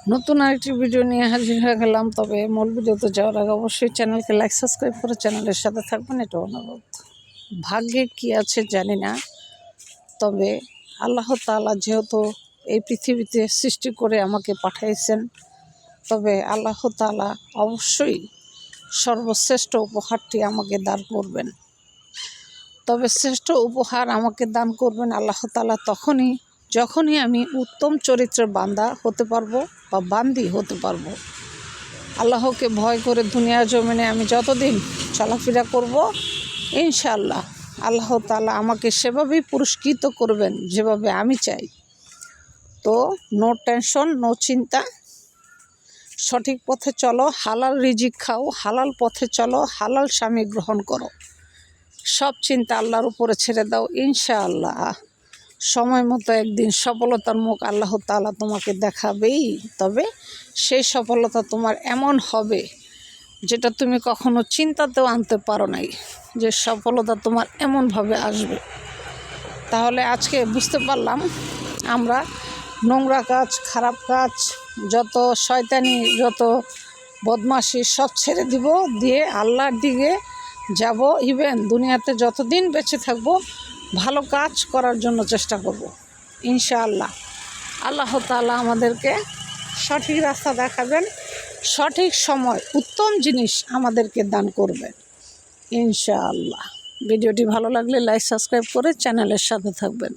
নতুন আরেকটি ভিডিও নিয়ে হাজির হয়ে গেলাম। তবে মূল ভিডিওতে যাওয়ার আগে অবশ্যই চ্যানেলকে লাইক সাবস্ক্রাইব করে চ্যানেলের সাথে থাকবেন, এটা অনুরোধ। ভাগ্যে কি আছে জানি না, তবে আল্লাহ তাআলা যেহেতু এই পৃথিবীতে সৃষ্টি করে আমাকে পাঠিয়েছেন, তবে আল্লাহ তাআলা অবশ্যই সর্বশ্রেষ্ঠ উপহারটি আমাকে দান করবেন। তবে শ্রেষ্ঠ উপহার আমাকে দান করবেন আল্লাহ তাআলা যখনই আমি উত্তম চরিত্রের বান্দা হতে পারবো বা বান্দি হতে পারবো। আল্লাহকে ভয় করে দুনিয়ার জমিনে আমি যতদিন চলাফেরা করব, ইনশাআল্লাহ আল্লাহ তাআলা আমাকে সেভাবেই পুরস্কৃত করবেন যেভাবে আমি চাই। তো নো টেনশন, নো চিন্তা, সঠিক পথে চলো, হালাল রিজিক খাও, হালাল পথে চলো, হালাল স্বামী গ্রহণ করো, সব চিন্তা আল্লাহর উপরে ছেড়ে দাও। ইনশাআল্লাহ সময় মতো একদিন সফলতার মুখ আল্লাহ তাআলা তোমাকে দেখাবেই। তবে সেই সফলতা তোমার এমন হবে যেটা তুমি কখনো চিন্তাতেও আনতে পারো নাই, যে সফলতা তোমার এমনভাবে আসবে। তাহলে আজকে বুঝতে পারলাম আমরা নোংরা কাজ, খারাপ কাজ, যত শয়তানি, যত বদমাশি সব ছেড়ে দিব, দিয়ে আল্লাহর দিকে যাব। ইভেন দুনিয়াতে যতদিন বেঁচে থাকবো ভালো কাজ করার জন্য চেষ্টা করব। ইনশাআল্লাহ আল্লাহ তাআলা আমাদেরকে সঠিক রাস্তা দেখাবেন, সঠিক সময় উত্তম জিনিস আমাদেরকে দান করবেন ইনশাআল্লাহ। ভিডিওটি ভালো লাগলে লাইক সাবস্ক্রাইব করে চ্যানেলের সাথে থাকবেন।